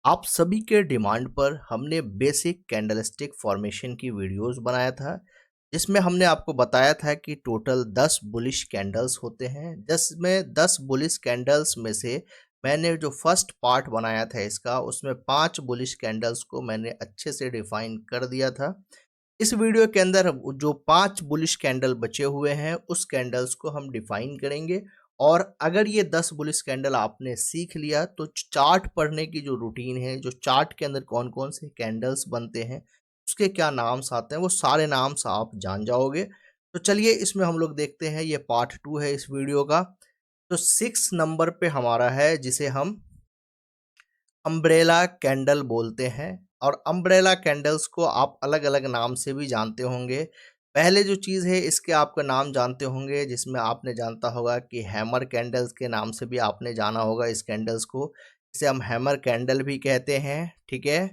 आप सभी के डिमांड पर हमने बेसिक कैंडलस्टिक फॉर्मेशन की वीडियोस बनाया था, जिसमें हमने आपको बताया था कि टोटल 10 बुलिश कैंडल्स होते हैं। जिसमें 10 बुलिश कैंडल्स में से मैंने जो फर्स्ट पार्ट बनाया था इसका, उसमें 5 बुलिश कैंडल्स को मैंने अच्छे से डिफाइन कर दिया था। इस वीडियो के अंदर जो 5 बुलिश कैंडल बचे हुए हैं उस कैंडल्स को हम डिफाइन करेंगे। और अगर ये 10 बुलिश कैंडल आपने सीख लिया तो चार्ट पढ़ने की जो रूटीन है, जो चार्ट के अंदर कौन कौन से कैंडल्स बनते हैं, उसके क्या नाम्स आते हैं, वो सारे नाम्स आप जान जाओगे। तो चलिए इसमें हम लोग देखते हैं, ये पार्ट 2 है इस वीडियो का। तो 6 नंबर पे हमारा है, जिसे हम अम्ब्रेला कैंडल बोलते हैं। और अम्ब्रेला कैंडल्स को आप अलग अलग नाम से भी जानते होंगे। पहले जो चीज़ है इसके आपका नाम जानते होंगे, जिसमें आपने जानता होगा कि हैमर कैंडल्स के नाम से भी आपने जाना होगा इस कैंडल्स को। इसे हम हैमर कैंडल भी कहते हैं, ठीक है।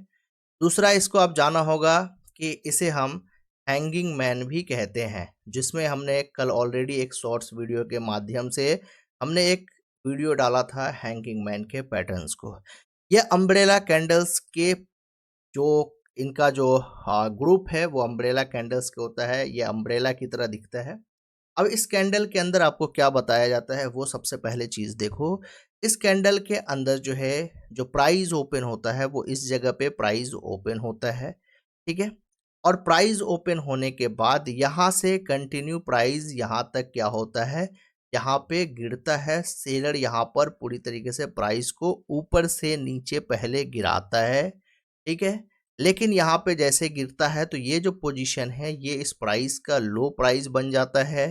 दूसरा इसको आप जाना होगा कि इसे हम हैंगिंग मैन भी कहते हैं, जिसमें हमने कल ऑलरेडी एक शॉर्ट्स वीडियो के माध्यम से हमने एक वीडियो डाला था हैंगिंग मैन के पैटर्न्स को। ये अम्ब्रेला कैंडल्स के जो इनका जो ग्रुप है वो अम्ब्रेला कैंडल्स का होता है। ये अम्ब्रेला की तरह दिखता है। अब इस कैंडल के अंदर आपको क्या बताया जाता है, वो सबसे पहले चीज़ देखो। इस कैंडल के अंदर जो है, जो प्राइस ओपन होता है वो इस जगह पे प्राइस ओपन होता है, ठीक है। और प्राइस ओपन होने के बाद यहाँ से कंटिन्यू प्राइस यहाँ तक क्या होता है, यहाँ पे गिरता है। सेलर यहाँ पर पूरी तरीके से प्राइस को ऊपर से नीचे पहले गिराता है, ठीक है। लेकिन यहाँ पे जैसे गिरता है तो ये जो पोजीशन है ये इस प्राइस का लो प्राइस बन जाता है।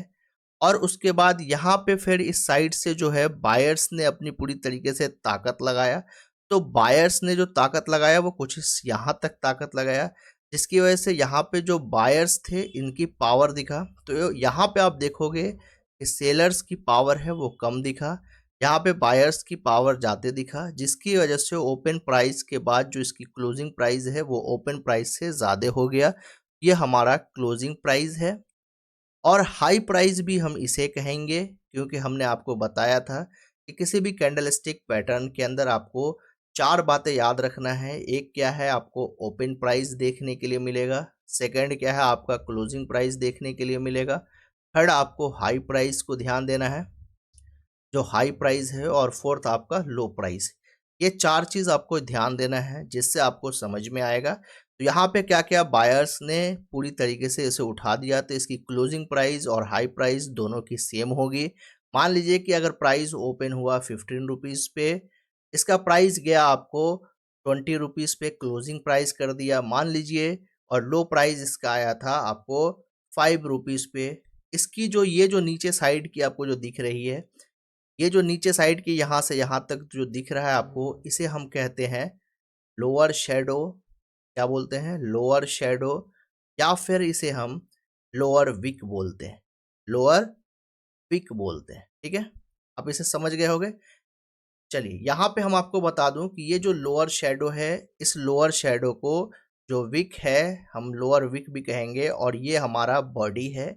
और उसके बाद यहाँ पे फिर इस साइड से जो है बायर्स ने अपनी पूरी तरीके से ताकत लगाया। तो बायर्स ने जो ताकत लगाया वो कुछ इस यहाँ तक ताकत लगाया, जिसकी वजह से यहाँ पे जो बायर्स थे इनकी पावर दिखा। तो यहाँ पे आप देखोगे कि सेलर्स की पावर है वो कम दिखा, यहाँ पे बायर्स की पावर ज़्यादा दिखा, जिसकी वजह से ओपन प्राइस के बाद जो इसकी क्लोजिंग प्राइस है वो ओपन प्राइस से ज़्यादा हो गया। ये हमारा क्लोजिंग प्राइस है। और हाई प्राइस भी हम इसे कहेंगे, क्योंकि हमने आपको बताया था कि किसी भी कैंडलस्टिक पैटर्न के अंदर आपको 4 बातें याद रखना है। एक क्या है, आपको ओपन प्राइस देखने के लिए मिलेगा। सेकंड क्या है, आपका क्लोजिंग प्राइस देखने के लिए मिलेगा। थर्ड, आपको हाई प्राइस को ध्यान देना है, जो हाई प्राइस है। और फोर्थ आपका लो प्राइस। ये 4 चीज़ आपको ध्यान देना है, जिससे आपको समझ में आएगा। तो यहाँ पे क्या क्या बायर्स ने पूरी तरीके से इसे उठा दिया, तो इसकी क्लोजिंग प्राइस और हाई प्राइस दोनों की सेम होगी। मान लीजिए कि अगर प्राइस ओपन हुआ 15 रुपीज़ पे, इसका प्राइस गया आपको 20 रुपीज़ पे, क्लोजिंग प्राइस कर दिया मान लीजिए। और लो प्राइस इसका आया था आपको 5 रुपीज़ पे। इसकी जो ये जो नीचे साइड की आपको जो दिख रही है, ये जो नीचे साइड की यहाँ से यहाँ तक जो दिख रहा है आपको, इसे हम कहते हैं लोअर शेडो। क्या बोलते हैं, लोअर शेडो। या फिर इसे हम लोअर विक बोलते हैं, लोअर विक बोलते हैं, ठीक है। आप इसे समझ गए होंगे। चलिए यहाँ पे हम आपको बता दूं कि ये जो लोअर शेडो है, इस लोअर शेडो को जो विक है हम लोअर विक भी कहेंगे। और ये हमारा बॉडी है।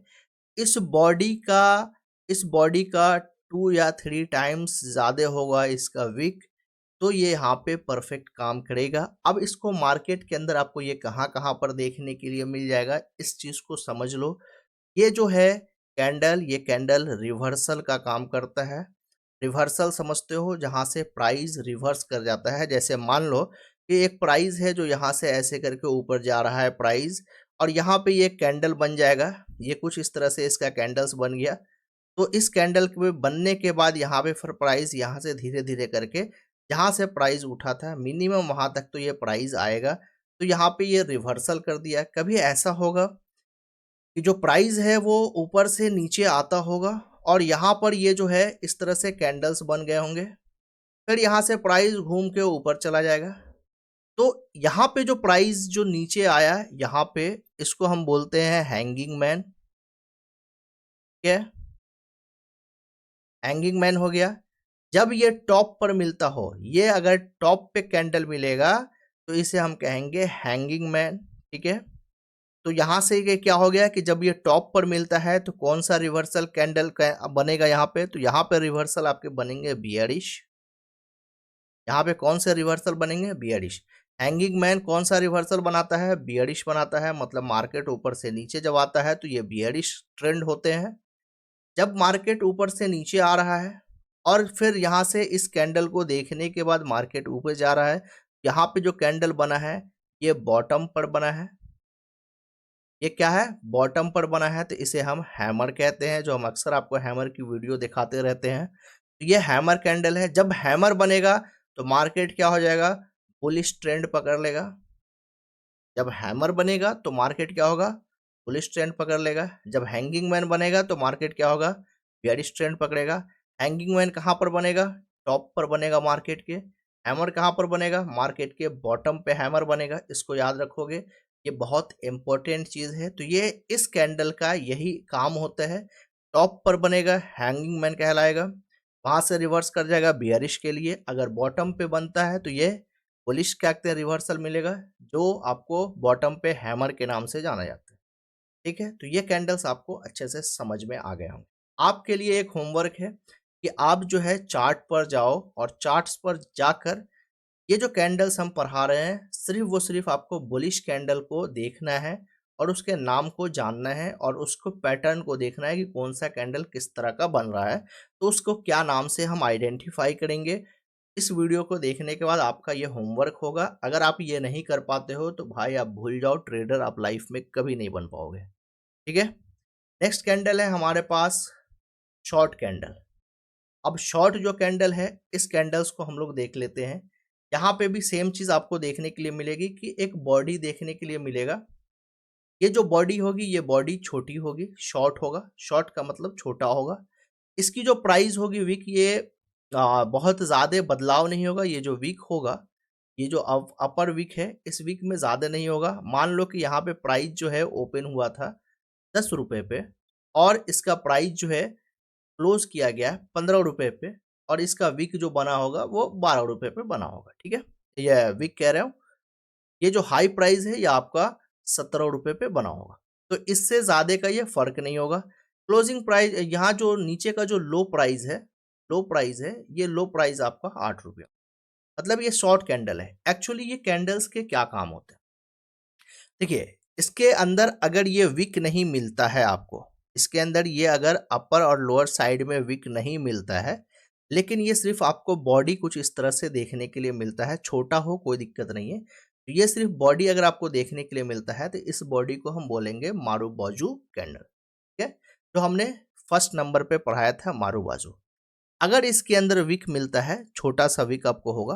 इस बॉडी का इस बॉडी का 2 या 3 टाइम्स ज़्यादा होगा इसका विक। तो ये यहाँ पे परफेक्ट काम करेगा। अब इसको मार्केट के अंदर आपको ये कहाँ कहाँ पर देखने के लिए मिल जाएगा, इस चीज़ को समझ लो। ये जो है कैंडल, ये कैंडल रिवर्सल का काम करता है। रिवर्सल समझते हो, जहाँ से प्राइस रिवर्स कर जाता है। जैसे मान लो कि एक प्राइस है जो यहाँ से ऐसे करके ऊपर जा रहा है प्राइस, और यहाँ पे ये कैंडल बन जाएगा। ये कुछ इस तरह से इसका कैंडल्स बन गया। तो इस कैंडल के बनने के बाद यहाँ पे फिर प्राइस यहाँ से धीरे धीरे करके जहाँ से प्राइस उठा था मिनिमम वहाँ तक तो ये प्राइस आएगा। तो यहाँ पे ये रिवर्सल कर दिया। कभी ऐसा होगा कि जो प्राइस है वो ऊपर से नीचे आता होगा, और यहाँ पर ये जो है इस तरह से कैंडल्स बन गए होंगे। फिर यहाँ से प्राइस घूम के ऊपर चला जाएगा। तो यहाँ पे जो प्राइस जो नीचे आया, यहाँ पे इसको हम बोलते हैं हैंगिंग मैन। ठीक है, हैंगिंग मैन हो गया। जब ये टॉप पर मिलता हो, ये अगर टॉप पे कैंडल मिलेगा तो इसे हम कहेंगे हैंगिंग मैन, ठीक है। तो यहाँ से ये क्या हो गया कि जब ये टॉप पर मिलता है तो कौन सा रिवर्सल कैंडल बनेगा यहाँ पे, तो यहाँ पे रिवर्सल आपके बनेंगे बियरिश। यहाँ पे कौन से रिवर्सल बनेंगे, बियरिश। हैंगिंग मैन कौन सा रिवर्सल बनाता है, बियरिश बनाता है, मतलब मार्केट ऊपर से नीचे जब आता है तो ये बियरिश ट्रेंड होते हैं। जब मार्केट ऊपर से नीचे आ रहा है और फिर यहाँ से इस कैंडल को देखने के बाद मार्केट ऊपर जा रहा है, यहाँ पे जो कैंडल बना है ये बॉटम पर बना है। ये क्या है, बॉटम पर बना है, तो इसे हम हैमर कहते हैं, जो हम अक्सर आपको हैमर की वीडियो दिखाते रहते हैं। तो ये हैमर कैंडल है। जब हैमर बनेगा तो मार्केट क्या हो जाएगा, बुलिश ट्रेंड पकड़ लेगा। जब हैमर बनेगा तो मार्केट क्या होगा, बुलिश ट्रेंड पकड़ लेगा। जब हैंगिंग मैन बनेगा तो मार्केट क्या होगा, बेयरिश ट्रेंड पकड़ेगा। हैंगिंग मैन कहाँ पर बनेगा, टॉप पर बनेगा मार्केट के। हैमर कहाँ पर बनेगा, मार्केट के बॉटम पे हैमर बनेगा। इसको याद रखोगे, ये बहुत इंपॉर्टेंट चीज़ है। तो ये इस कैंडल का यही काम होता है। टॉप पर बनेगा हैंगिंग मैन कहलाएगा, वहां से रिवर्स कर जाएगा बियरिश के लिए। अगर बॉटम पे बनता है तो ये बुलिश क्या कहते हैं, रिवर्सल मिलेगा, जो आपको बॉटम पे हैमर के नाम से जाना जाता है। ठीक है, तो ये कैंडल्स आपको अच्छे से समझ में आ गए होंगे। आपके लिए एक होमवर्क है कि आप जो है चार्ट पर जाओ और चार्ट्स पर जाकर ये जो कैंडल्स हम पढ़ा रहे हैं सिर्फ आपको बुलिश कैंडल को देखना है और उसके नाम को जानना है और उसको पैटर्न को देखना है कि कौन सा कैंडल किस तरह का बन रहा है, तो उसको क्या नाम से हम आइडेंटिफाई करेंगे। इस वीडियो को देखने के बाद आपका ये होमवर्क होगा। अगर आप ये नहीं कर पाते हो तो भाई आप भूल जाओ, ट्रेडर आप लाइफ में कभी नहीं बन पाओगे। ठीक है, नेक्स्ट कैंडल है हमारे पास शॉर्ट कैंडल। अब शॉर्ट जो कैंडल है, इस कैंडल्स को हम लोग देख लेते हैं। यहाँ पे भी सेम चीज आपको देखने के लिए मिलेगी कि एक बॉडी देखने के लिए मिलेगा। ये जो बॉडी होगी ये बॉडी छोटी होगी, शॉर्ट होगा, शॉर्ट का मतलब छोटा होगा। इसकी जो प्राइस होगी वीक, ये बहुत ज़्यादा बदलाव नहीं होगा। ये जो वीक होगा, ये जो अपर वीक है, इस वीक में ज़्यादा नहीं होगा। मान लो कि यहाँ पे प्राइस जो है ओपन हुआ था 10 रुपये पे और इसका प्राइस जो है क्लोज किया गया है 15 रुपये पे और इसका वीक जो बना होगा वो 12 रुपये पे बना होगा। ठीक है, ये वीक कह रहे हो। ये जो हाई प्राइस है ये आपका 17 रुपये पे बना होगा, तो इससे ज़्यादा का ये फर्क नहीं होगा। क्लोजिंग प्राइस यहाँ जो नीचे का जो लो प्राइस है, ये लो प्राइस आपका 8 रुपया, मतलब ये शॉर्ट कैंडल है। एक्चुअली ये कैंडल्स के क्या काम होते हैं, देखिए इसके अंदर अगर ये विक नहीं मिलता है आपको, इसके अंदर ये अगर अपर और लोअर साइड में विक नहीं मिलता है, लेकिन ये सिर्फ आपको बॉडी कुछ इस तरह से देखने के लिए मिलता है, छोटा हो कोई दिक्कत नहीं है। तो ये सिर्फ बॉडी अगर आपको देखने के लिए मिलता है तो इस बॉडी को हम बोलेंगे मारू बाजू कैंडल। ठीक है, जो हमने फर्स्ट नंबर पे पढ़ाया था मारू बाजू। अगर इसके अंदर विक मिलता है, छोटा सा विक आपको होगा,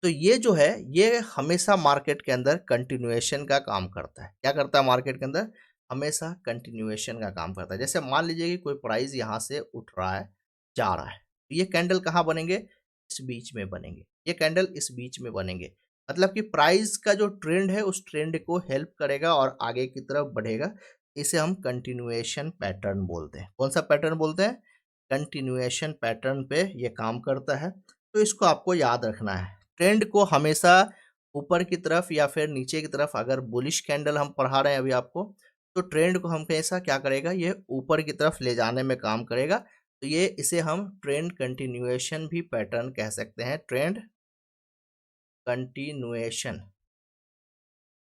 तो ये जो है ये हमेशा मार्केट के अंदर कंटिन्यूएशन का काम करता है। क्या करता है मार्केट के अंदर, हमेशा कंटिन्यूएशन का काम करता है। जैसे मान लीजिए कि कोई प्राइस यहाँ से उठ रहा है, जा रहा है, तो ये कैंडल कहाँ बनेंगे, इस बीच में बनेंगे। ये कैंडल इस बीच में बनेंगे, मतलब कि प्राइस का जो ट्रेंड है उस ट्रेंड को हेल्प करेगा और आगे की तरफ बढ़ेगा। इसे हम कंटिन्यूएशन पैटर्न बोलते हैं। कौन सा पैटर्न बोलते हैं, कंटिन्यूएशन पैटर्न पे ये काम करता है। तो इसको आपको याद रखना है। ट्रेंड को हमेशा ऊपर की तरफ या फिर नीचे की तरफ, अगर बुलिश कैंडल हम पढ़ा रहे हैं अभी आपको, तो ट्रेंड को हम हमेशा क्या करेगा, ये ऊपर की तरफ ले जाने में काम करेगा। तो ये इसे हम ट्रेंड कंटिन्यूएशन भी पैटर्न कह सकते हैं, ट्रेंड कंटिन्यूएशन,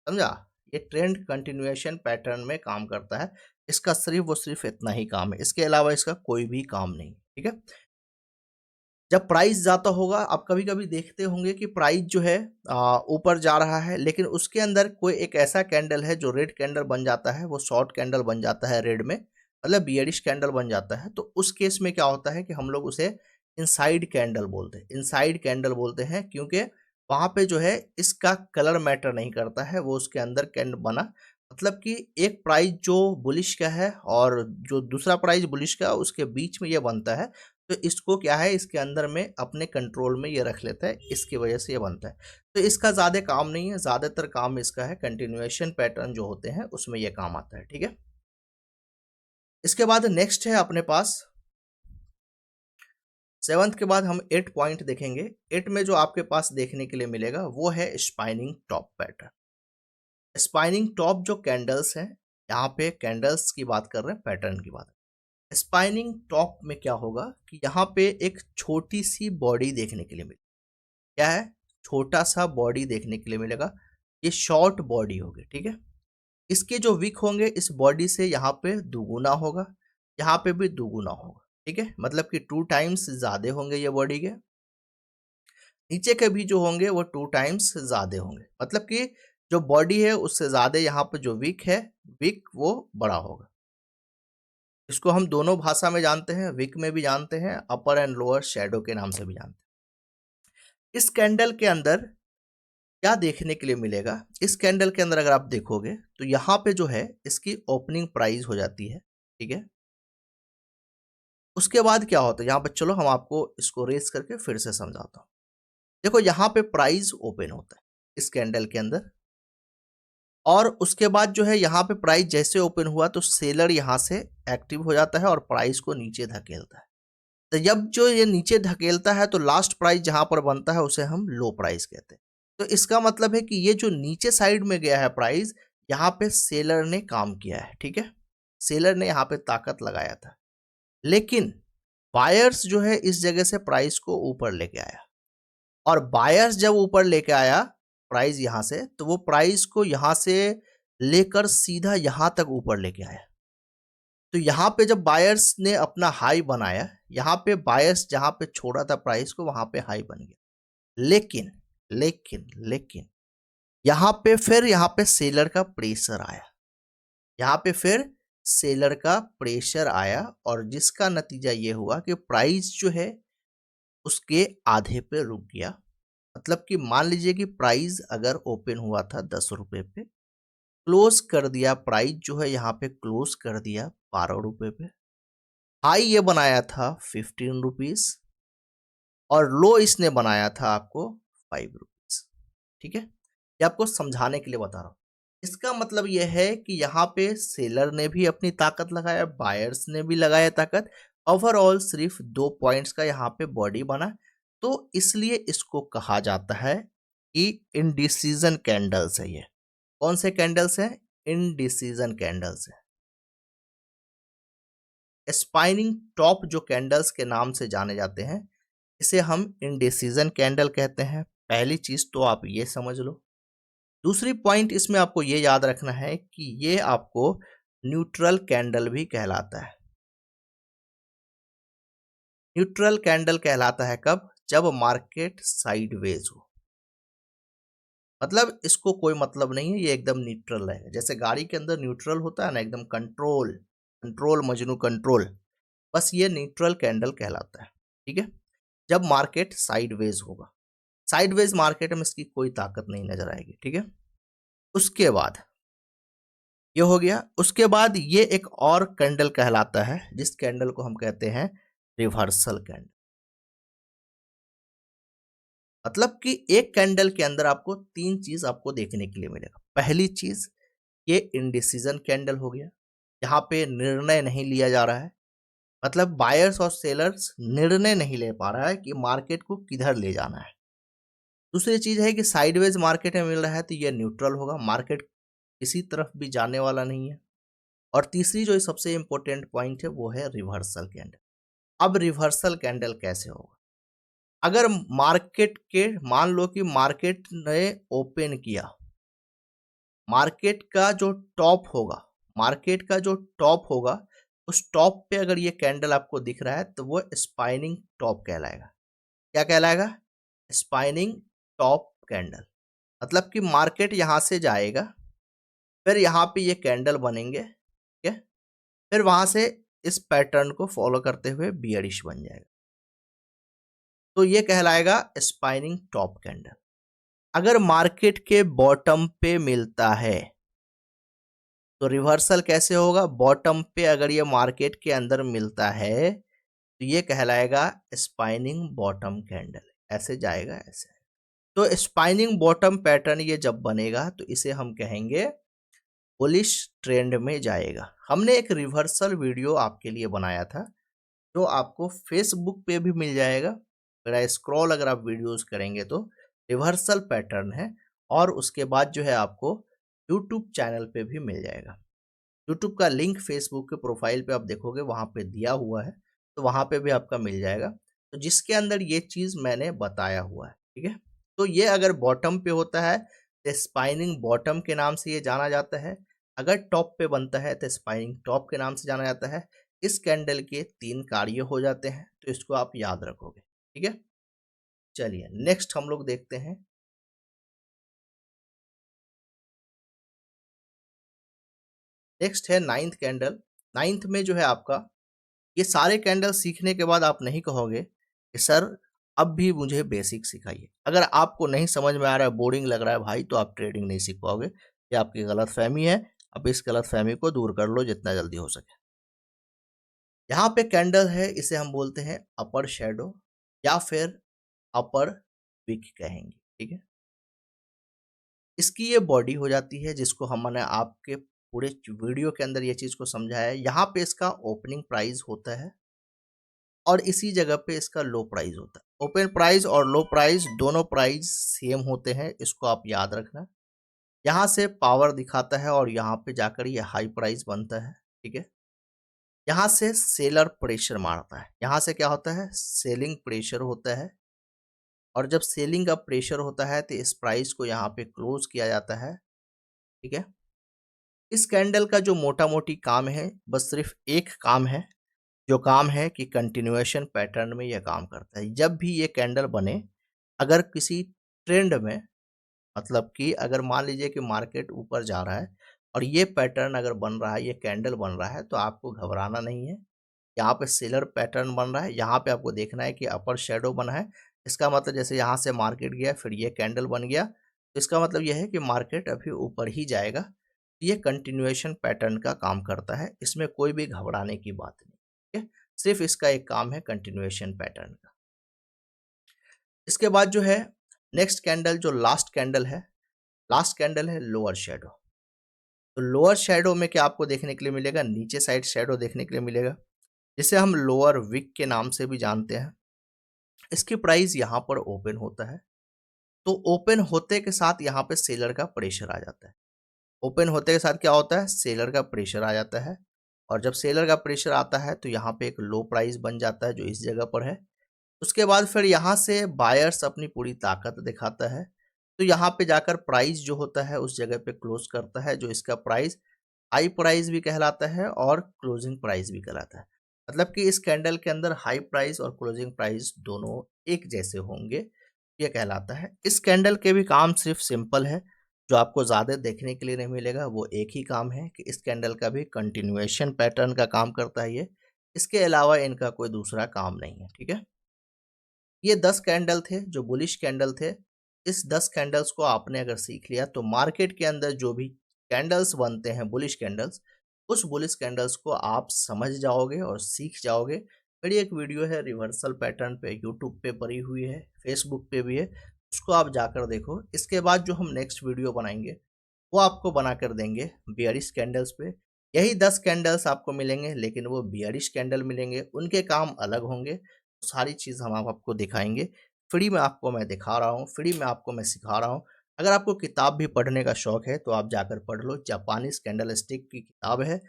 समझा। ये ट्रेंड कंटिन्यूएशन पैटर्न में काम करता है। इसका सिर्फ वो सिर्फ इतना ही काम है, इसके अलावा इसका कोई भी काम नहीं। ठीक है, जब प्राइस जाता होगा, आप कभी कभी देखते होंगे कि प्राइस जो है ऊपर जा रहा है, लेकिन उसके अंदर कोई एक ऐसा कैंडल है जो रेड कैंडल बन जाता है, वो शॉर्ट कैंडल बन जाता है रेड में, मतलब बियरिश कैंडल बन जाता है। तो उस केस में क्या होता है कि हम लोग उसे इनसाइड कैंडल बोलते हैं। इनसाइड कैंडल बोलते हैं क्योंकि वहां पे जो है इसका कलर मैटर नहीं करता है, वो उसके अंदर कैंडल बना, मतलब कि एक प्राइस जो बुलिश का है और जो दूसरा प्राइस बुलिश का, उसके बीच में ये बनता है। तो इसको क्या है, इसके अंदर में अपने कंट्रोल में ये रख लेता है, इसकी वजह से ये बनता है। तो इसका ज़्यादा काम नहीं है, ज़्यादातर काम इसका है कंटिन्यूएशन पैटर्न जो होते हैं उसमें ये काम आता है। ठीक है, इसके बाद नेक्स्ट है अपने पास 7th के बाद हम 8 पॉइंट देखेंगे। 8 में जो आपके पास देखने के लिए मिलेगा वो है spinning top pattern. Spinning top जो कैंडल्स हैं, यहाँ पे कैंडल्स की बात कर रहे हैं, पैटर्न की बात। स्पाइनिंग टॉप में क्या होगा कि यहाँ पे एक छोटी सी बॉडी देखने के लिए मिलेगी। क्या है, छोटा सा बॉडी देखने के लिए मिलेगा, ये शॉर्ट बॉडी होगी, ठीक है। इसके जो विक होंगे इस बॉडी से यहाँ पे दुगुना होगा, यहाँ पे भी दुगुना होगा, ठीक है, मतलब कि 2 टाइम्स ज्यादा होंगे ये बॉडी के। नीचे के भी जो होंगे वो 2 टाइम्स ज्यादा होंगे, मतलब कि जो बॉडी है उससे ज्यादा यहाँ पे जो विक है, विक वो बड़ा होगा। इसको हम दोनों भाषा में जानते हैं, विक में भी जानते हैं, अपर एंड लोअर शैडो के नाम से भी जानते हैं। इस कैंडल के अंदर क्या देखने के लिए मिलेगा, इस कैंडल के अंदर अगर आप देखोगे तो यहाँ पे जो है इसकी ओपनिंग प्राइस हो जाती है, ठीक है। उसके बाद क्या होता है यहाँ पे, चलो हम आपको इसको रेस करके फिर से समझाता हूँ। देखो यहाँ पे प्राइस ओपन होता है इस कैंडल के अंदर, और उसके बाद जो है यहाँ पे प्राइस जैसे ओपन हुआ तो सेलर यहाँ से एक्टिव हो जाता है और प्राइस को नीचे धकेलता है। तो जब जो ये नीचे धकेलता है तो लास्ट प्राइस जहां पर बनता है उसे हम लो प्राइस कहते हैं। तो इसका मतलब है कि ये जो नीचे साइड में गया है प्राइस, यहाँ पे सेलर ने काम किया है, ठीक है, सेलर ने यहाँ पे ताकत लगाया था। लेकिन बायर्स जो है इस जगह से प्राइस को ऊपर लेके आया, और बायर्स जब ऊपर लेके आया प्राइस यहाँ से, तो वो प्राइस को यहाँ से लेकर सीधा यहाँ तक ऊपर लेके आया। तो यहाँ पे जब बायर्स ने अपना हाई बनाया, यहाँ पे बायर्स जहाँ पे छोड़ा था प्राइस को वहां पे हाई बन गया। लेकिन लेकिन लेकिन यहाँ पे फिर यहाँ पे सेलर का प्रेशर आया, यहाँ पे फिर सेलर का प्रेशर आया, और जिसका नतीजा ये हुआ कि प्राइस जो है उसके आधे पे रुक गया। मतलब कि मान लीजिए कि प्राइस अगर ओपन हुआ था 10 रुपए पे, क्लोज कर दिया प्राइस जो है यहाँ पे क्लोज कर दिया 12 रुपए पे, हाई ये बनाया था 15 रुपीज, और लो इसने बनाया था आपको 5 रुपीज, ठीक है। ये आपको समझाने के लिए बता रहा हूँ। इसका मतलब यह है कि यहाँ पे सेलर ने भी अपनी ताकत लगाया, बायर्स ने भी लगाया ताकत, ओवरऑल सिर्फ 2 पॉइंट्स का यहाँ पे बॉडी बना। तो इसलिए इसको कहा जाता है कि इनडिसीजन कैंडल्स है। ये कौन से कैंडल्स हैं, इनडिसीजन कैंडल्स है। स्पाइनिंग टॉप जो कैंडल्स के नाम से जाने जाते हैं, इसे हम इनडिसीजन कैंडल कहते हैं। पहली चीज तो आप ये समझ लो। दूसरी पॉइंट इसमें आपको ये याद रखना है कि ये आपको न्यूट्रल कैंडल भी कहलाता है। न्यूट्रल कैंडल कहलाता है कब, जब मार्केट साइडवेज हो। मतलब इसको कोई मतलब नहीं है, ये एकदम न्यूट्रल है। जैसे गाड़ी के अंदर न्यूट्रल होता है ना, एकदम कंट्रोल कंट्रोल मजनू कंट्रोल, बस ये न्यूट्रल कैंडल कहलाता है, ठीक है। जब मार्केट साइडवेज होगा, साइडवेज मार्केट में इसकी कोई ताकत नहीं नजर आएगी, ठीक है। उसके बाद ये हो गया। उसके बाद ये एक और कैंडल कहलाता है, जिस कैंडल को हम कहते हैं रिवर्सल कैंडल। मतलब कि एक कैंडल के अंदर आपको 3 चीज आपको देखने के लिए मिलेगा। पहली चीज, ये इंडिसीजन कैंडल हो गया, यहाँ पे निर्णय नहीं लिया जा रहा है, मतलब बायर्स और सेलर्स निर्णय नहीं ले पा रहा है कि मार्केट को किधर ले जाना है। दूसरी चीज है कि साइडवेज मार्केट में मिल रहा है, तो ये न्यूट्रल होगा, मार्केट किसी तरफ भी जाने वाला नहीं है। और तीसरी जो सबसे इंपॉर्टेंट पॉइंट है वो है रिवर्सल कैंडल। अब रिवर्सल कैंडल कैसे होगा, अगर मार्केट के, मान लो कि मार्केट ने ओपन किया, मार्केट का जो टॉप होगा, मार्केट का जो टॉप होगा, उस टॉप पे अगर ये कैंडल आपको दिख रहा है तो वो स्पाइनिंग टॉप कहलाएगा। क्या कहलाएगा, स्पाइनिंग टॉप कैंडल। मतलब कि मार्केट यहां से जाएगा, फिर यहाँ पे ये कैंडल बनेंगे, ठीक है, फिर वहां से इस पैटर्न को फॉलो करते हुए बियरिश बन जाएगा, तो ये कहलाएगा स्पाइनिंग टॉप कैंडल। अगर मार्केट के बॉटम पे मिलता है तो रिवर्सल कैसे होगा, बॉटम पे अगर ये मार्केट के अंदर मिलता है तो ये कहलाएगा स्पाइनिंग बॉटम कैंडल, ऐसे जाएगा ऐसे। तो स्पाइनिंग बॉटम पैटर्न ये जब बनेगा तो इसे हम कहेंगे बुलिश ट्रेंड में जाएगा। हमने एक रिवर्सल वीडियो आपके लिए बनाया था, जो आपको फेसबुक पे भी मिल जाएगा। मेरा स्क्रॉल अगर आप वीडियोस करेंगे तो रिवर्सल पैटर्न है, और उसके बाद जो है आपको यूट्यूब चैनल पे भी मिल जाएगा। यूट्यूब का लिंक फेसबुक के प्रोफाइल पे आप देखोगे वहाँ पे दिया हुआ है, तो वहाँ पे भी आपका मिल जाएगा, तो जिसके अंदर ये चीज़ मैंने बताया हुआ है, ठीक है। तो ये अगर बॉटम पे होता है तो स्पाइनिंग बॉटम के नाम से ये जाना जाता है। अगर टॉप पे बनता है तो स्पाइनिंग टॉप के नाम से जाना जाता है। इस कैंडल के 3 कार्य हो जाते हैं, तो इसको आप याद रखोगे। ठीक है, चलिए नेक्स्ट हम लोग देखते हैं। नेक्स्ट है नाइन्थ कैंडल। नाइन्थ में जो है आपका, ये सारे कैंडल सीखने के बाद आप नहीं कहोगे कि सर अब भी मुझे बेसिक सिखाइए। अगर आपको नहीं समझ में आ रहा है, बोरिंग लग रहा है भाई, तो आप ट्रेडिंग नहीं सीख पाओगे। ये आपकी गलत फहमी है। अब इस गलत फहमी को दूर कर लो जितना जल्दी हो सके। यहाँ पे कैंडल है, इसे हम बोलते हैं अपर शेडो या फिर अपर विक कहेंगे। ठीक है, इसकी ये बॉडी हो जाती है जिसको हमने आपके पूरे वीडियो के अंदर ये चीज को समझाया है। यहाँ पे इसका ओपनिंग प्राइस होता है और इसी जगह पे इसका लो प्राइस होता है। ओपन प्राइस और लो प्राइस दोनों प्राइस सेम होते हैं, इसको आप याद रखना। यहाँ से पावर दिखाता है और यहाँ पे जाकर ये हाई प्राइस बनता है। ठीक है, यहाँ से सेलर प्रेशर मारता है। यहाँ से क्या होता है, सेलिंग प्रेशर होता है। और जब सेलिंग का प्रेशर होता है तो इस प्राइस को यहाँ पे क्लोज किया जाता है। ठीक है, इस कैंडल का जो मोटा मोटी काम है, बस सिर्फ एक काम है, जो काम है कि कंटिन्यूएशन पैटर्न में यह काम करता है। जब भी ये कैंडल बने, अगर किसी ट्रेंड में, मतलब कि अगर मान लीजिए कि मार्केट ऊपर जा रहा है और ये पैटर्न अगर बन रहा है, ये कैंडल बन रहा है, तो आपको घबराना नहीं है। यहाँ पे सेलर पैटर्न बन रहा है, यहाँ पे आपको देखना है कि अपर शेडो बना है। इसका मतलब जैसे यहाँ से मार्केट गया फिर ये कैंडल बन गया, तो इसका मतलब यह है कि मार्केट अभी ऊपर ही जाएगा। ये कंटिन्यूएशन पैटर्न का काम करता है, इसमें कोई भी घबराने की बात नहीं। ठीक है, सिर्फ इसका एक काम है कंटिन्यूएशन पैटर्न का। इसके बाद जो है नेक्स्ट कैंडल, जो लास्ट कैंडल है, लास्ट कैंडल है लोअर शेडो। तो लोअर शेडो में क्या आपको देखने के लिए मिलेगा, नीचे साइड शेडो देखने के लिए मिलेगा, जिसे हम लोअर विक के नाम से भी जानते हैं। इसकी प्राइस यहाँ पर ओपन होता है, तो ओपन होते के साथ यहाँ पे सेलर का प्रेशर आ जाता है। ओपन होते के साथ क्या होता है, सेलर का प्रेशर आ जाता है। और जब सेलर का प्रेशर आता है तो यहाँ पे एक लो प्राइस बन जाता है जो इस जगह पर है। उसके बाद फिर यहाँ से बायर्स अपनी पूरी ताकत दिखाता है, तो यहाँ पे जाकर प्राइस जो होता है उस जगह पे क्लोज करता है, जो इसका प्राइस हाई प्राइस भी कहलाता है और क्लोजिंग प्राइस भी कहलाता है। मतलब कि इस कैंडल के अंदर हाई प्राइस और क्लोजिंग प्राइस दोनों एक जैसे होंगे, ये कहलाता है। इस कैंडल के भी काम सिर्फ सिंपल है, जो आपको ज़्यादा देखने के लिए नहीं मिलेगा। वो एक ही काम है कि इस कैंडल का भी कंटिन्यूएशन पैटर्न का काम करता है ये, इसके अलावा इनका कोई दूसरा काम नहीं है। ठीक है, ये 10 कैंडल थे जो बुलिश कैंडल थे। इस 10 कैंडल्स को आपने अगर सीख लिया तो मार्केट के अंदर जो भी कैंडल्स बनते हैं बुलिश कैंडल्स, उस बुलिश कैंडल्स को आप समझ जाओगे और सीख जाओगे। मेरी एक वीडियो है रिवर्सल पैटर्न पे, यूट्यूब पे पड़ी हुई है, फेसबुक पे भी है, उसको आप जाकर देखो। इसके बाद जो हम नेक्स्ट वीडियो बनाएंगे वो आपको बना कर देंगे बियरिश कैंडल्स पे। यही 10 कैंडल्स आपको मिलेंगे, लेकिन वो बियरिश कैंडल मिलेंगे, उनके काम अलग होंगे। सारी चीज़ हम आपको दिखाएंगे। फ्री में आपको मैं दिखा रहा हूँ, फ्री में आपको मैं सिखा रहा हूँ। अगर आपको किताब भी पढ़ने का शौक है तो आप जाकर पढ़ लो, जापानीज कैंडल स्टिक की किताब है,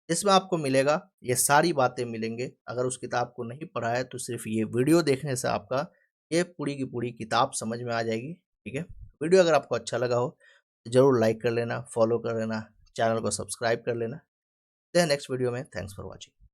इसमें आपको मिलेगा, ये सारी बातें मिलेंगे। अगर उस किताब को नहीं पढ़ा है तो सिर्फ ये वीडियो देखने से आपका ये पूरी की पूरी किताब समझ में आ जाएगी। ठीक है, वीडियो अगर आपको अच्छा लगा हो तो ज़रूर लाइक कर लेना, फॉलो कर लेना, चैनल को सब्सक्राइब कर लेना। नेक्स्ट वीडियो में, थैंक्स फॉर वॉचिंग।